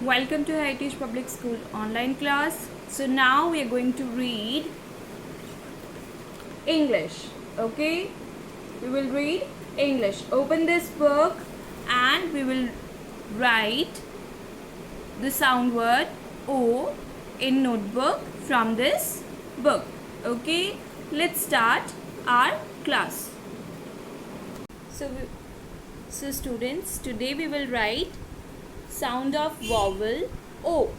Welcome to Heritage Public School online class. So now we are going to read English. Okay, we will read English. Open this book and we will write the sound word O in notebook from this book. Okay, let's start our class. So students, today we will write sound of vowel O.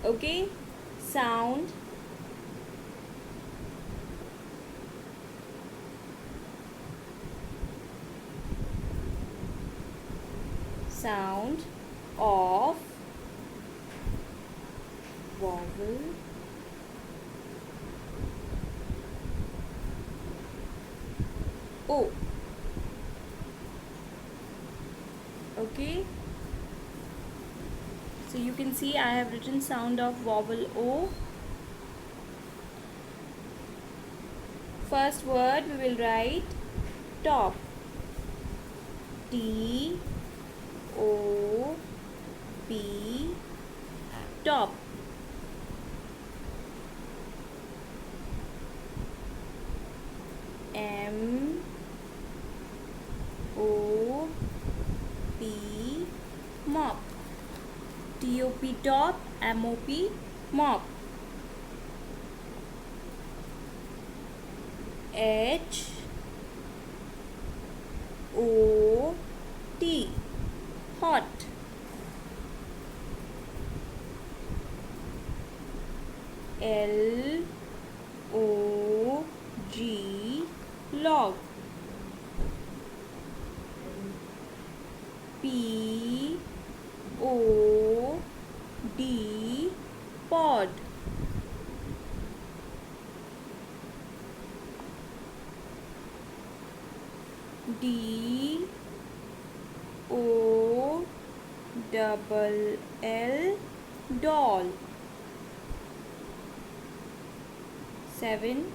Okay, sound of vowel O. Okay, so you can see I have written sound of vowel O. First word we will write top. T O P, top. M O P, mop. T O P, top. M O P, mop. H O T, hot. L O G, log. P O D, pod. D O double L, doll. 7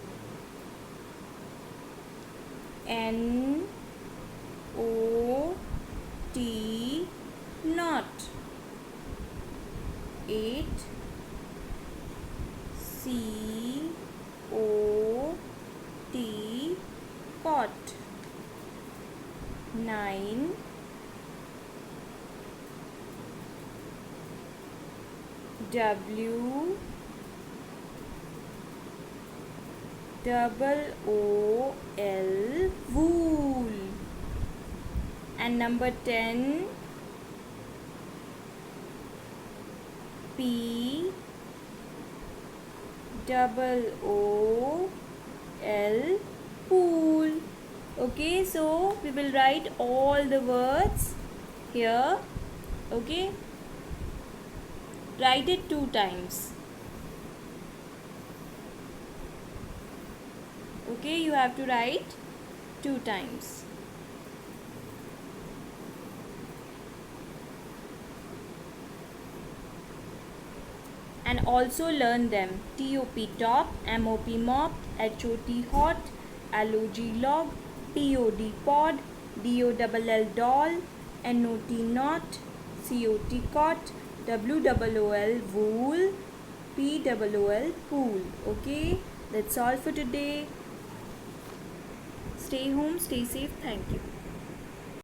N O T, knot. 8 C O T, cot. 9 W double O L, wool. And number 10 P double O L, pool. Okay, so we will write all the words here. Okay, write it 2 times. Okay, you have to write 2 times. And also learn them. TOP, top. MOP, mop. HOT, hot. LOG, log. POD, pod. DOLL, doll. NOT, knot. COT, cot. WOOL, wool. POOL, pool. Okay, that's all for today. Stay home, stay safe. Thank you.